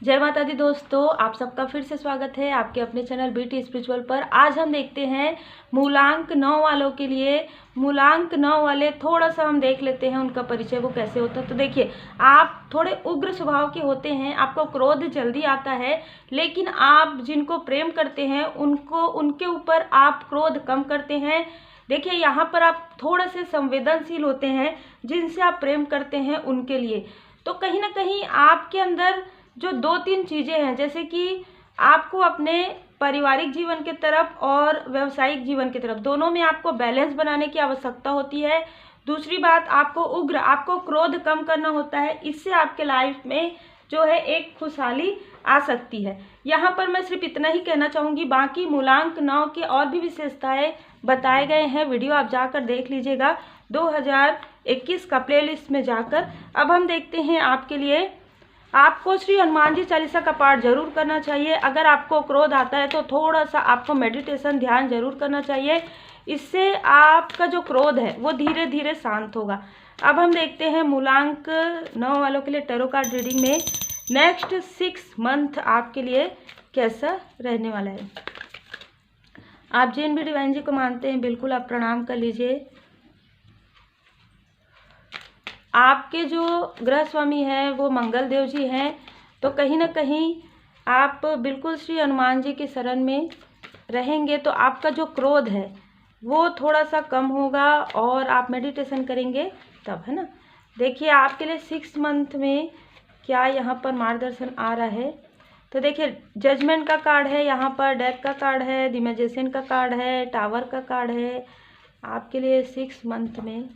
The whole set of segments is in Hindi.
जय माता दी दोस्तों, आप सबका फिर से स्वागत है आपके अपने चैनल बीटी स्पिरिचुअल पर। आज हम देखते हैं मूलांक 9 वालों के लिए। मूलांक 9 वाले थोड़ा सा हम देख लेते हैं उनका परिचय वो कैसे होता है। तो देखिए, आप थोड़े उग्र स्वभाव के होते हैं, आपको क्रोध जल्दी आता है, लेकिन आप जिनको प्रेम करते हैं उनके ऊपर आप क्रोध कम करते हैं। देखिए, यहाँ पर आप थोड़े से संवेदनशील होते हैं जिनसे आप प्रेम करते हैं उनके लिए। तो कहीं ना कहीं आपके अंदर जो 2-3 चीज़ें हैं, जैसे कि आपको अपने पारिवारिक जीवन की तरफ और व्यावसायिक जीवन की तरफ दोनों में आपको बैलेंस बनाने की आवश्यकता होती है। दूसरी बात, आपको क्रोध कम करना होता है। इससे आपके लाइफ में जो है एक खुशहाली आ सकती है। यहाँ पर मैं सिर्फ इतना ही कहना चाहूँगी, बाकी मूलांक 9 के और भी विशेषताएं बताए गए हैं, वीडियो आप जाकर देख लीजिएगा 2021 का प्लेलिस्ट में जाकर। अब हम देखते हैं आपके लिए, आपको श्री हनुमान जी चालीसा का पाठ जरूर करना चाहिए। अगर आपको क्रोध आता है तो थोड़ा सा आपको मेडिटेशन ध्यान जरूर करना चाहिए, इससे आपका जो क्रोध है वो धीरे धीरे शांत होगा। अब हम देखते हैं मूलांक 9 वालों के लिए टैरो कार्ड रीडिंग में नेक्स्ट 6 मंथ आपके लिए कैसा रहने वाला है। आप जिन भी डिवाइन जी को मानते हैं बिल्कुल आप प्रणाम कर लीजिए। आपके जो ग्रह स्वामी हैं वो मंगल देव जी हैं, तो कहीं ना कहीं आप बिल्कुल श्री हनुमान जी की शरण में रहेंगे तो आपका जो क्रोध है वो थोड़ा सा कम होगा और आप मेडिटेशन करेंगे तब, है ना। देखिए, आपके लिए 6 मंथ में क्या यहाँ पर मार्गदर्शन आ रहा है। तो देखिए, जजमेंट का कार्ड है, यहाँ पर डेथ का कार्ड है, द मैजिशियन का कार्ड है, टावर का कार्ड है। आपके लिए 6 मंथ में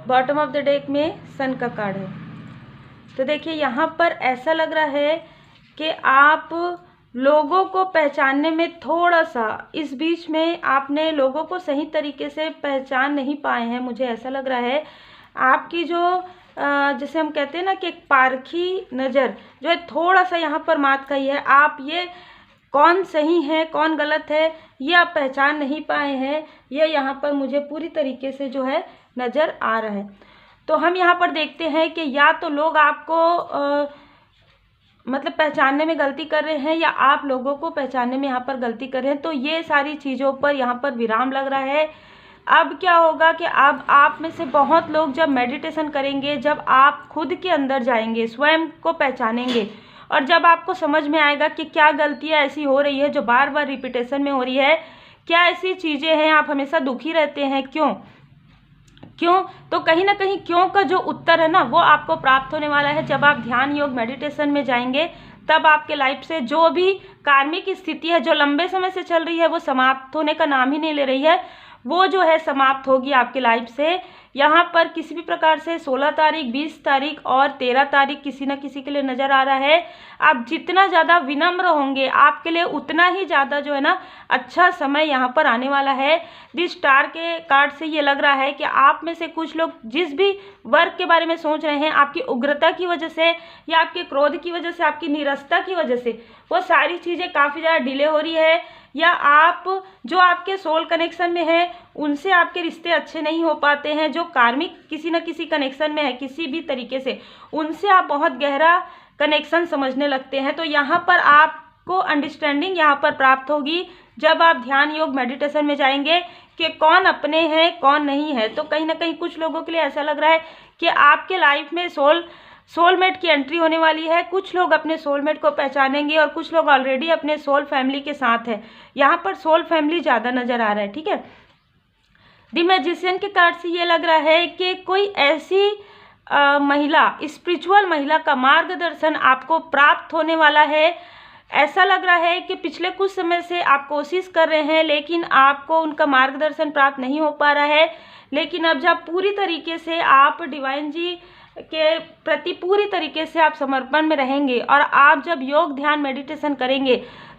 बॉटम ऑफ द डेक में सन का कार्ड है। तो देखिए, यहाँ पर ऐसा लग रहा है कि आप लोगों को पहचानने में थोड़ा सा इस बीच में आपने लोगों को सही तरीके से पहचान नहीं पाए हैं। मुझे ऐसा लग रहा है आपकी जो जैसे हम कहते हैं ना कि एक पारखी नज़र जो है थोड़ा सा यहाँ पर मात खाई है। आप ये कौन सही है कौन गलत है ये आप पहचान नहीं पाए हैं, ये यहाँ पर मुझे पूरी तरीके से जो है नज़र आ रहा है। तो हम यहाँ पर देखते हैं कि या तो लोग आपको मतलब पहचानने में गलती कर रहे हैं या आप लोगों को पहचानने में यहाँ पर गलती कर रहे हैं। तो ये सारी चीज़ों पर यहाँ पर विराम लग रहा है। अब क्या होगा कि अब आप में से बहुत लोग जब मेडिटेशन करेंगे, जब आप खुद के अंदर जाएंगे, स्वयं को पहचानेंगे और जब आपको समझ में आएगा कि क्या गलतियाँ ऐसी हो रही है जो बार बार रिपीटेशन में हो रही है, क्या ऐसी चीज़ें हैं, आप हमेशा दुखी रहते हैं, क्यों, तो कहीं ना कहीं क्यों का जो उत्तर है ना वो आपको प्राप्त होने वाला है। जब आप ध्यान योग मेडिटेशन में जाएंगे तब आपके लाइफ से जो भी कार्मिक स्थिति है जो लंबे समय से चल रही है वो समाप्त होने का नाम ही नहीं ले रही है, वो जो है समाप्त होगी आपके लाइफ से। यहाँ पर किसी भी प्रकार से 16 तारीख, 20 तारीख और 13 तारीख किसी न किसी के लिए नज़र आ रहा है। आप जितना ज़्यादा विनम्र होंगे आपके लिए उतना ही ज़्यादा जो है ना अच्छा समय यहाँ पर आने वाला है। दिस स्टार के कार्ड से ये लग रहा है कि आप में से कुछ लोग जिस भी वर्क के बारे में सोच रहे हैं, आपकी उग्रता की वजह से या आपके क्रोध की वजह से, आपकी निरस्ता की वजह से वो सारी चीज़ें काफ़ी ज़्यादा डिले हो रही है, या आप जो आपके सोल कनेक्शन में है उनसे आपके रिश्ते अच्छे नहीं हो पाते हैं, जो कार्मिक किसी न किसी कनेक्शन में है किसी भी तरीके से, उनसे आप बहुत गहरा कनेक्शन समझने लगते हैं। तो यहाँ पर आपको अंडरस्टैंडिंग यहाँ पर प्राप्त होगी जब आप ध्यान योग मेडिटेशन में जाएंगे कि कौन अपने हैं कौन नहीं है। तो कहीं ना कहीं कुछ लोगों के लिए ऐसा लग रहा है कि आपके लाइफ में सोलमेट की एंट्री होने वाली है। कुछ लोग अपने सोलमेट को पहचानेंगे और कुछ लोग ऑलरेडी अपने सोल फैमिली के साथ है। यहाँ पर सोल फैमिली ज़्यादा नज़र आ रहा है, ठीक है। द मैजिशियन के कार्ड से ये लग रहा है कि कोई ऐसी महिला, स्पिरिचुअल महिला का मार्गदर्शन आपको प्राप्त होने वाला है। ऐसा लग रहा है कि पिछले कुछ समय से आप कोशिश कर रहे हैं लेकिन आपको उनका मार्गदर्शन प्राप्त नहीं हो पा रहा है, लेकिन अब जब पूरी तरीके से आप डिवाइन जी के प्रति पूरी तरीके से आप समर्पण में रहेंगे और आप जब योग ध्यान मेडिटेशन करेंगे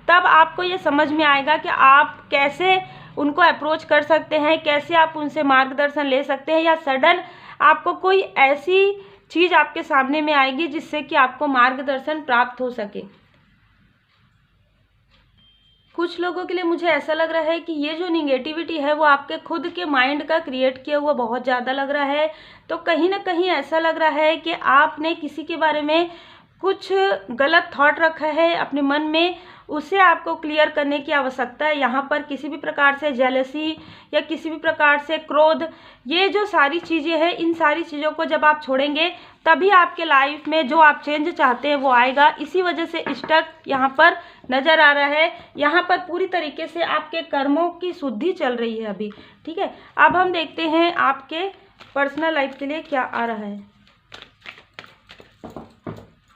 तब आपको ये समझ में आएगा कि आप कैसे उनको अप्रोच कर सकते हैं, कैसे आप उनसे मार्गदर्शन ले सकते हैं, या सडन आपको कोई ऐसी चीज़ आपके सामने में आएगी जिससे कि आपको मार्गदर्शन प्राप्त हो सके। कुछ लोगों के लिए मुझे ऐसा लग रहा है कि ये जो निगेटिविटी है वो आपके खुद के माइंड का क्रिएट किया हुआ बहुत ज़्यादा लग रहा है। तो कहीं ना कहीं ऐसा लग रहा है कि आपने किसी के बारे में कुछ गलत थॉट रखा है अपने मन में, उसे आपको क्लियर करने की आवश्यकता है। यहाँ पर किसी भी प्रकार से जेलसी या किसी भी प्रकार से क्रोध, ये जो सारी चीज़ें हैं, इन सारी चीज़ों को जब आप छोड़ेंगे तभी आपके लाइफ में जो आप चेंज चाहते हैं वो आएगा। इसी वजह से स्टक यहाँ पर नज़र आ रहा है। यहाँ पर पूरी तरीके से आपके कर्मों की शुद्धि चल रही है अभी, ठीक है। अब हम देखते हैं आपके पर्सनल लाइफ के लिए क्या आ रहा है।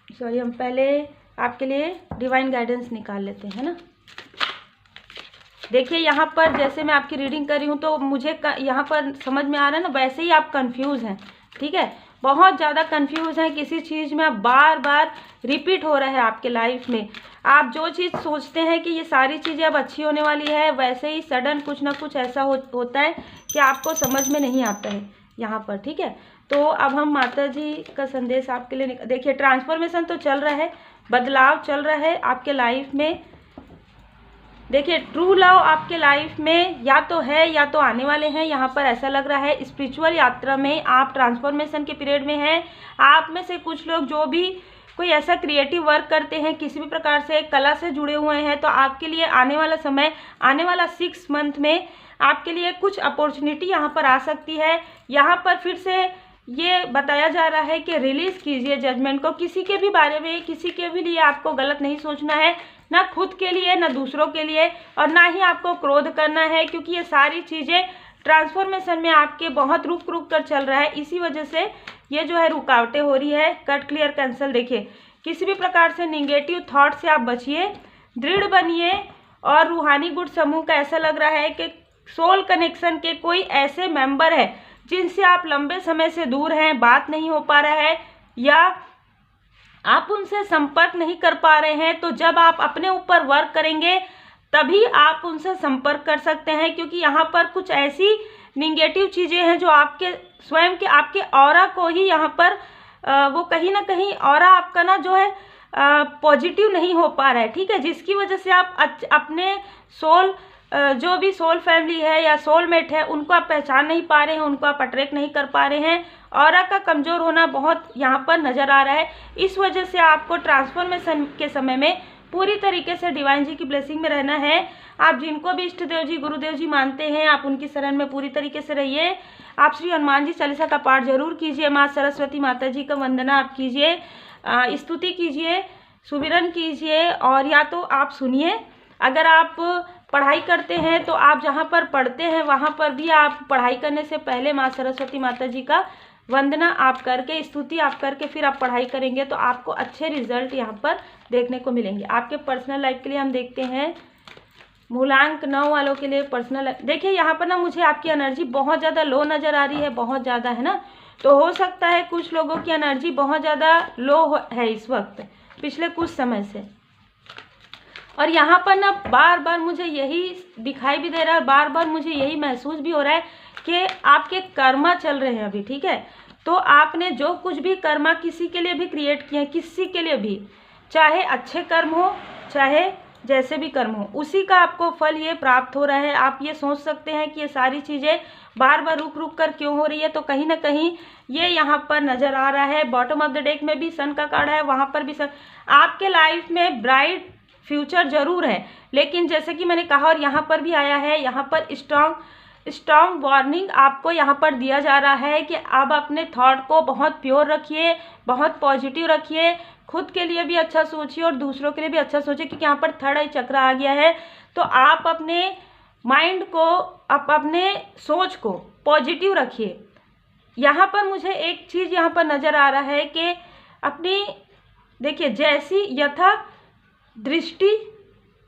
सॉरी, हम पहले आपके लिए डिवाइन गाइडेंस निकाल लेते हैं ना। देखिए यहाँ पर जैसे मैं आपकी रीडिंग कर रही हूँ तो मुझे यहाँ पर समझ में आ रहा है ना, वैसे ही आप कंफ्यूज हैं, ठीक है। बहुत ज़्यादा कंफ्यूज हैं किसी चीज़ में, आप बार बार रिपीट हो रहा है आपके लाइफ में। आप जो चीज़ सोचते हैं कि ये सारी चीज़ें अब अच्छी होने वाली है, वैसे ही सडन कुछ ना कुछ ऐसा होता है कि आपको समझ में नहीं आता है यहाँ पर, ठीक है। तो अब हम माता जी का संदेश आपके लिए देखिए, ट्रांसफॉर्मेशन तो चल रहा है, बदलाव चल रहा है आपके लाइफ में। देखिए ट्रू लव आपके लाइफ में या तो है या तो आने वाले हैं। यहाँ पर ऐसा लग रहा है स्पिरिचुअल यात्रा में आप ट्रांसफॉर्मेशन के पीरियड में हैं। आप में से कुछ लोग जो भी कोई ऐसा क्रिएटिव वर्क करते हैं, किसी भी प्रकार से कला से जुड़े हुए हैं, तो आपके लिए आने वाला समय, आने वाला 6 मंथ में आपके लिए कुछ अपॉर्चुनिटी यहाँ पर आ सकती है। यहाँ पर फिर से ये बताया जा रहा है कि रिलीज़ कीजिए जजमेंट को। किसी के भी बारे में, किसी के भी लिए आपको गलत नहीं सोचना है, ना खुद के लिए ना दूसरों के लिए, और ना ही आपको क्रोध करना है, क्योंकि ये सारी चीज़ें ट्रांसफॉर्मेशन में आपके बहुत रुक रुक कर चल रहा है। इसी वजह से ये जो है रुकावटें हो रही है। Cut, clear, cancel. देखिए किसी भी प्रकार से निगेटिव थॉट से आप बचिए, दृढ़ बनिए। और रूहानी गुड समूह का ऐसा लग रहा है कि सोल कनेक्शन के कोई ऐसे मेंबर है जिनसे आप लंबे समय से दूर हैं, बात नहीं हो पा रहा है या आप उनसे संपर्क नहीं कर पा रहे हैं, तो जब आप अपने ऊपर वर्क करेंगे तभी आप उनसे संपर्क कर सकते हैं। क्योंकि यहाँ पर कुछ ऐसी निगेटिव चीज़ें हैं जो आपके स्वयं के, आपके ऑरा को ही यहाँ पर वो कहीं ना कहीं ऑरा आपका ना जो है पॉजिटिव नहीं हो पा रहा है, ठीक है। जिसकी वजह से आप अपने सोल, जो भी सोल फैमिली है या सोलमेट है, उनको आप पहचान नहीं पा रहे हैं, उनको आप अट्रैक्ट नहीं कर पा रहे हैं। ऑरा का कमज़ोर होना बहुत यहाँ पर नज़र आ रहा है। इस वजह से आपको ट्रांसफॉर्मेशन के समय में पूरी तरीके से डिवाइन जी की ब्लेसिंग में रहना है। आप जिनको भी इष्ट देव जी, गुरुदेव जी मानते हैं, आप उनकी शरण में पूरी तरीके से रहिए। आप श्री हनुमान जी चालीसा का पाठ जरूर कीजिए। माँ सरस्वती माता जी का वंदना आप कीजिए, स्तुति कीजिए, सुमिरन कीजिए, और या तो आप सुनिए। अगर आप पढ़ाई करते हैं तो आप जहाँ पर पढ़ते हैं वहाँ पर भी आप पढ़ाई करने से पहले माँ सरस्वती माता जी का वंदना आप करके, स्तुति आप करके फिर आप पढ़ाई करेंगे तो आपको अच्छे रिजल्ट यहाँ पर देखने को मिलेंगे। आपके पर्सनल लाइफ के लिए हम देखते हैं मूलांक 9 वालों के लिए पर्सनल लाइफ। देखिए यहाँ पर ना मुझे आपकी एनर्जी बहुत ज़्यादा लो नज़र आ रही है, बहुत ज़्यादा है ना। तो हो सकता है कुछ लोगों की एनर्जी बहुत ज़्यादा लो है इस वक्त, पिछले कुछ समय से। और यहाँ पर ना बार बार मुझे यही दिखाई भी दे रहा है और बार बार मुझे यही महसूस भी हो रहा है कि आपके कर्मा चल रहे हैं अभी, ठीक है। तो आपने जो कुछ भी कर्मा किसी के लिए भी क्रिएट किए हैं, किसी के लिए भी, चाहे अच्छे कर्म हो चाहे जैसे भी कर्म हो, उसी का आपको फल ये प्राप्त हो रहा है। आप ये सोच सकते हैं कि ये सारी चीज़ें बार बार रुक रुक कर क्यों हो रही है, तो कहीं ना कहीं ये यहाँ पर नज़र आ रहा है। बॉटम ऑफ द डेक में भी सन का कार्ड है, वहाँ पर भी सन। आपके लाइफ में ब्राइट फ्यूचर जरूर है, लेकिन जैसे कि मैंने कहा और यहाँ पर भी आया है, यहाँ पर स्ट्रॉन्ग वार्निंग आपको यहाँ पर दिया जा रहा है कि आप अपने थॉट को बहुत प्योर रखिए, बहुत पॉजिटिव रखिए, खुद के लिए भी अच्छा सोचिए और दूसरों के लिए भी अच्छा सोचिए। क्योंकि यहाँ पर थर्ड आई चक्र आ गया है, तो आप अपने माइंड को, आप अपने सोच को पॉजिटिव रखिए। यहाँ पर मुझे एक चीज़ यहाँ पर नज़र आ रहा है कि अपनी, देखिए, जैसी यथा दृष्टि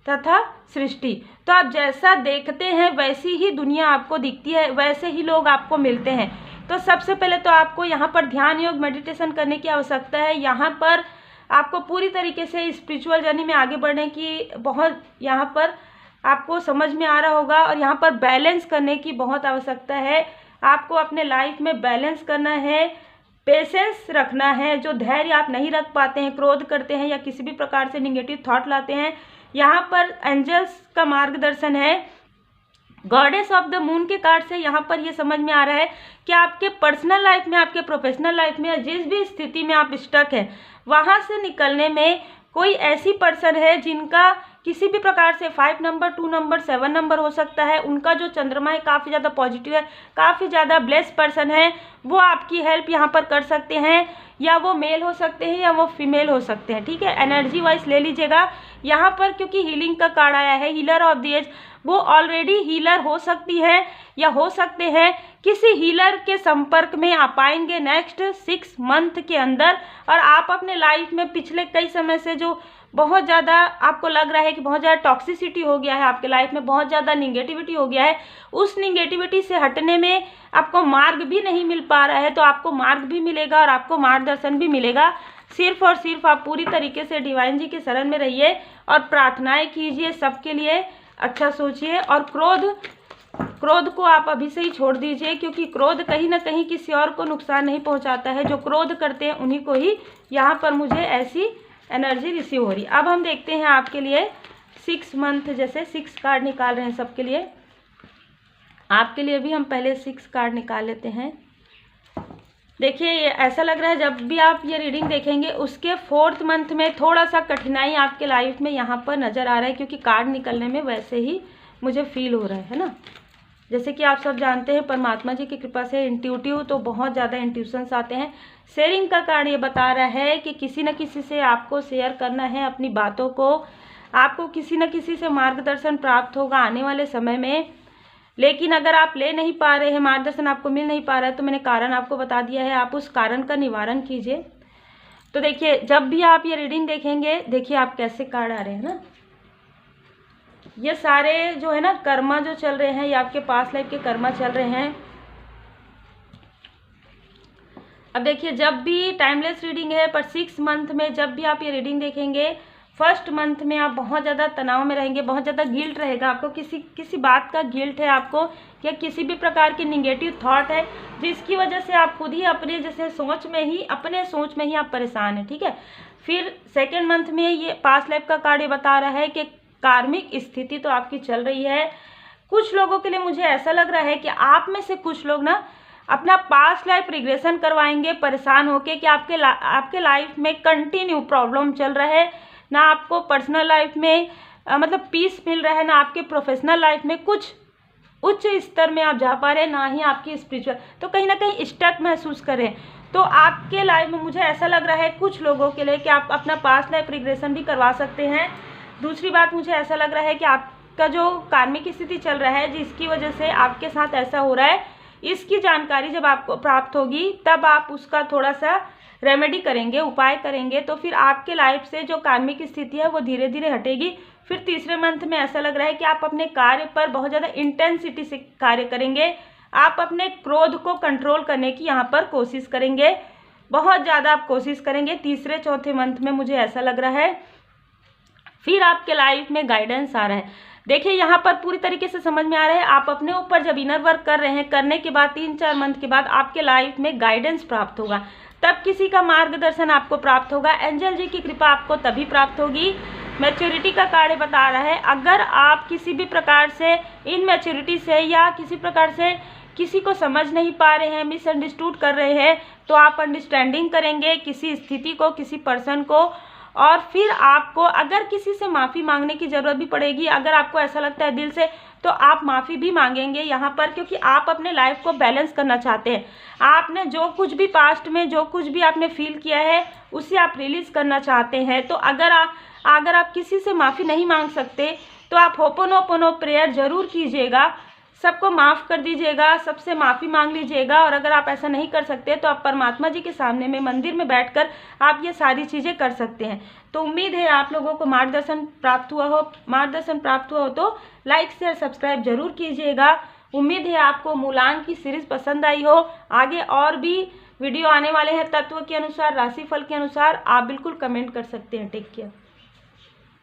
तथा सृष्टि, तो आप जैसा देखते हैं वैसी ही दुनिया आपको दिखती है, वैसे ही लोग आपको मिलते हैं। तो सबसे पहले तो आपको यहाँ पर ध्यान योग मेडिटेशन करने की आवश्यकता है। यहाँ पर आपको पूरी तरीके से स्पिरिचुअल जर्नी में आगे बढ़ने की बहुत यहाँ पर आपको समझ में आ रहा होगा। और यहाँ पर बैलेंस करने की बहुत आवश्यकता है। आपको अपने लाइफ में बैलेंस करना है, पेशेंस रखना है। जो धैर्य आप नहीं रख पाते हैं, क्रोध करते हैं या किसी भी प्रकार से निगेटिव थॉट लाते हैं, यहाँ पर एंजल्स का मार्गदर्शन है। गॉडेस ऑफ द मून के कार्ड से यहाँ पर ये समझ में आ रहा है कि आपके पर्सनल लाइफ में, आपके प्रोफेशनल लाइफ में, जिस भी स्थिति में आप स्टक हैं वहाँ से निकलने में कोई ऐसी पर्सन है जिनका किसी भी प्रकार से 5 नंबर, 2 नंबर, 7 नंबर हो सकता है, उनका जो चंद्रमा है काफ़ी ज़्यादा पॉजिटिव है, काफ़ी ज़्यादा ब्लेस्ड पर्सन है, वो आपकी हेल्प यहाँ पर कर सकते हैं, या वो मेल हो सकते हैं या वो फीमेल हो सकते हैं। ठीक है, एनर्जी वाइज ले लीजिएगा यहाँ पर, क्योंकि हीलिंग का कार्ड आया है, हीलर ऑफ द एज, वो ऑलरेडी हीलर हो सकती है या हो सकते हैं किसी हीलर के संपर्क में आप आएंगे नेक्स्ट 6 मंथ के अंदर, और आप अपने लाइफ में पिछले कई समय से जो बहुत ज़्यादा आपको लग रहा है कि बहुत ज़्यादा टॉक्सिसिटी हो गया है आपके लाइफ में, बहुत ज़्यादा निगेटिविटी हो गया है, उस निगेटिविटी से हटने में आपको मार्ग भी नहीं मिल पा रहा है, तो आपको मार्ग भी मिलेगा और आपको मार्गदर्शन भी मिलेगा। सिर्फ और सिर्फ आप पूरी तरीके से डिवाइन जी के शरण में रहिए और प्रार्थनाएं कीजिए, सबके लिए अच्छा सोचिए, और क्रोध को आप अभी से ही छोड़ दीजिए, क्योंकि क्रोध कहीं ना कहीं किसी और को नुकसान नहीं पहुंचाता है। जो क्रोध करते हैं उन्हीं को ही यहाँ पर मुझे ऐसी एनर्जी रिसीव हो रही। अब हम देखते हैं आपके लिए 6 मंथ, जैसे 6 कार्ड निकाल रहे हैं सबके लिए, आपके लिए भी हम पहले 6 कार्ड निकाल लेते हैं। देखिए, ऐसा लग रहा है जब भी आप ये रीडिंग देखेंगे उसके 4th मंथ में थोड़ा सा कठिनाई आपके लाइफ में यहाँ पर नज़र आ रहा है, क्योंकि कार्ड निकलने में वैसे ही मुझे फील हो रहा है ना। जैसे कि आप सब जानते हैं परमात्मा जी की कृपा से इंट्यूटिव तो बहुत ज़्यादा इंट्यूशंस आते हैं। शेयरिंग का कार्ड ये बता रहा है कि किसी न किसी से आपको शेयर करना है अपनी बातों को, आपको किसी न किसी से मार्गदर्शन प्राप्त होगा आने वाले समय में। लेकिन अगर आप ले नहीं पा रहे हैं, मार्गदर्शन आपको मिल नहीं पा रहा है, तो मैंने कारण आपको बता दिया है, आप उस कारण का निवारण कीजिए। तो देखिए, जब भी आप ये रीडिंग देखेंगे, देखिए आप कैसे कार्ड आ रहे हैं ना, ये सारे जो है ना कर्मा जो चल रहे हैं, ये आपके पास्ट लाइफ के कर्मा चल रहे हैं। अब देखिए, जब भी टाइमलेस रीडिंग है, पर 6 मंथ में जब भी आप ये रीडिंग देखेंगे, 1st मंथ में आप बहुत ज़्यादा तनाव में रहेंगे, बहुत ज़्यादा गिल्ट रहेगा आपको, किसी बात का गिल्ट है आपको, या किसी भी प्रकार की निगेटिव थॉट है जिसकी वजह से आप खुद ही अपने जैसे सोच में ही आप परेशान हैं। ठीक है, फिर 2nd मंथ में ये पास्ट लाइफ का कार्ड ये बता रहा है कि कार्मिक स्थिति तो आपकी चल रही है। कुछ लोगों के लिए मुझे ऐसा लग रहा है कि आप में से कुछ लोग ना अपना पास्ट लाइफ रिग्रेशन करवाएंगे परेशान होके, कि आपके लाइफ में कंटिन्यू प्रॉब्लम चल रहा है, ना आपको पर्सनल लाइफ में मतलब पीस मिल रहा है, ना आपके प्रोफेशनल लाइफ में कुछ उच्च स्तर में आप जा पा रहे हैं, ना ही आपकी स्पिरिचुअल, तो कहीं ना कहीं स्टक महसूस करें। तो आपके लाइफ में मुझे ऐसा लग रहा है कुछ लोगों के लिए कि आप अपना पास्ट लाइफ रिग्रेशन भी करवा सकते हैं। दूसरी बात, मुझे ऐसा लग रहा है कि आपका जो कार्मिक स्थिति चल रहा है जिसकी वजह से आपके साथ ऐसा हो रहा है, इसकी जानकारी जब आपको प्राप्त होगी तब आप उसका थोड़ा सा रेमेडी करेंगे, उपाय करेंगे, तो फिर आपके लाइफ से जो कार्मिक स्थिति है वो धीरे धीरे हटेगी। फिर तीसरे मंथ में ऐसा लग रहा है कि आप अपने कार्य पर बहुत ज़्यादा इंटेंसिटी से कार्य करेंगे, आप अपने क्रोध को कंट्रोल करने की यहाँ पर कोशिश करेंगे, बहुत ज़्यादा आप कोशिश करेंगे। तीसरे चौथे मंथ में मुझे ऐसा लग रहा है फिर आपके लाइफ में गाइडेंस आ रहा है। देखिए, यहाँ पर पूरी तरीके से समझ में आ रहा है, आप अपने ऊपर जब इनर वर्क कर रहे हैं, करने के बाद 3-4 मंथ के बाद आपके लाइफ में गाइडेंस प्राप्त होगा, तब किसी का मार्गदर्शन आपको प्राप्त होगा, एंजल जी की कृपा आपको तभी प्राप्त होगी। मैच्योरिटी का कार्य बता रहा है, अगर आप किसी भी प्रकार से इनमैच्योरिटी से या किसी प्रकार से किसी को समझ नहीं पा रहे हैं, मिसअंडरस्टूड कर रहे हैं, तो आप अंडरस्टैंडिंग करेंगे किसी स्थिति को, किसी पर्सन को, और फिर आपको अगर किसी से माफ़ी मांगने की ज़रूरत भी पड़ेगी, अगर आपको ऐसा लगता है दिल से, तो आप माफ़ी भी मांगेंगे यहाँ पर, क्योंकि आप अपने लाइफ को बैलेंस करना चाहते हैं। आपने जो कुछ भी पास्ट में जो कुछ भी आपने फील किया है उसे आप रिलीज़ करना चाहते हैं। तो अगर आप किसी से माफ़ी नहीं मांग सकते तो आप होपोनोपोनो प्रेयर ज़रूर कीजिएगा, सबको माफ़ कर दीजिएगा, सबसे माफ़ी मांग लीजिएगा। और अगर आप ऐसा नहीं कर सकते तो आप परमात्मा जी के सामने में मंदिर में बैठकर आप ये सारी चीज़ें कर सकते हैं। तो उम्मीद है आप लोगों को मार्गदर्शन प्राप्त हुआ हो तो लाइक शेयर सब्सक्राइब जरूर कीजिएगा। उम्मीद है आपको मूलांक की सीरीज़ पसंद आई हो। आगे और भी वीडियो आने वाले हैं तत्व के अनुसार, राशिफल के अनुसार, आप बिल्कुल कमेंट कर सकते हैं। Take care.